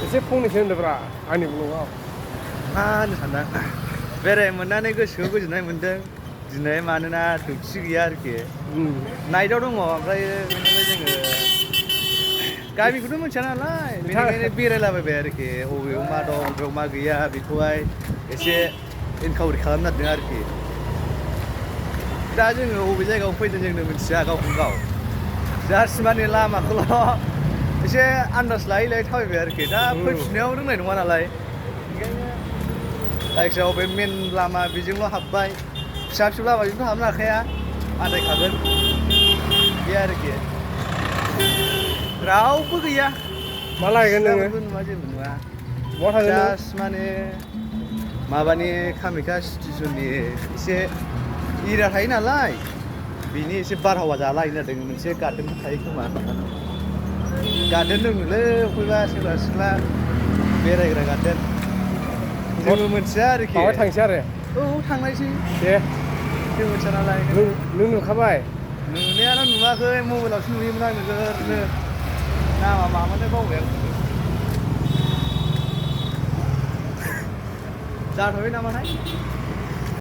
एसे फंनैसो होनदोब्रा आंनि बुंनांगौ मा होननो सानदों बेराय मोननानै गोसोखौ गोजोननाय मोनदों दिनै मानोना दुखथि गैया आरोखि नाइटआव दङ ओमफ्राय जोङो गामिखौथ' मिथिया नालाय बेनिखायनो बेरायलाबायबाय आरोखि बबेयाव मा दं बबेयाव मा गैया बेखौहाय एसे इनकाउरि खालामनो नागिरदों आरोखि दा जोङो बबे जायगायाव फैदों जोंनो मिथिया गावखौ गाव जास्ट माने लामाखौल' एसे आन्दाज लायै लायै थाबायबाय आरोखि दा फैफिननायाव रोंनाय नङा नालाय ओंखायनो जायखिजाया बे मेन लामा बेजोंल' हाबबाय फिसा फिसौ लामाजोंथ' हाबनो हाखाया आन्दायखागोन बे आरोखि रावबो गैया मा लायगोन नोङो सिलाफोरबो नुवा जेबो नुवा बहा थांगोन नों जास्ट माने माबानि कामाख्या स्टेसननि एसे एरिया थायो नालाय बिनि एसे बारहावा जालाहैनो नागिरदों मोनसे गार्डेन थायो खोमा गार्डेन दङलै अबेबा सेंग्रा सिख्ला बेरायग्रा गार्डेन जोंबो मिथिया आरोखि माबा थांसै आरो औ थांनायसै दे जों मिथिया नालाय नों नुखाबाय नुनायानो नुवाखै मबाइलावसो नुयोमोन आं नोगोरनो नामा मामोनथाय बावबाय आं जाथ'बाय नामाथाय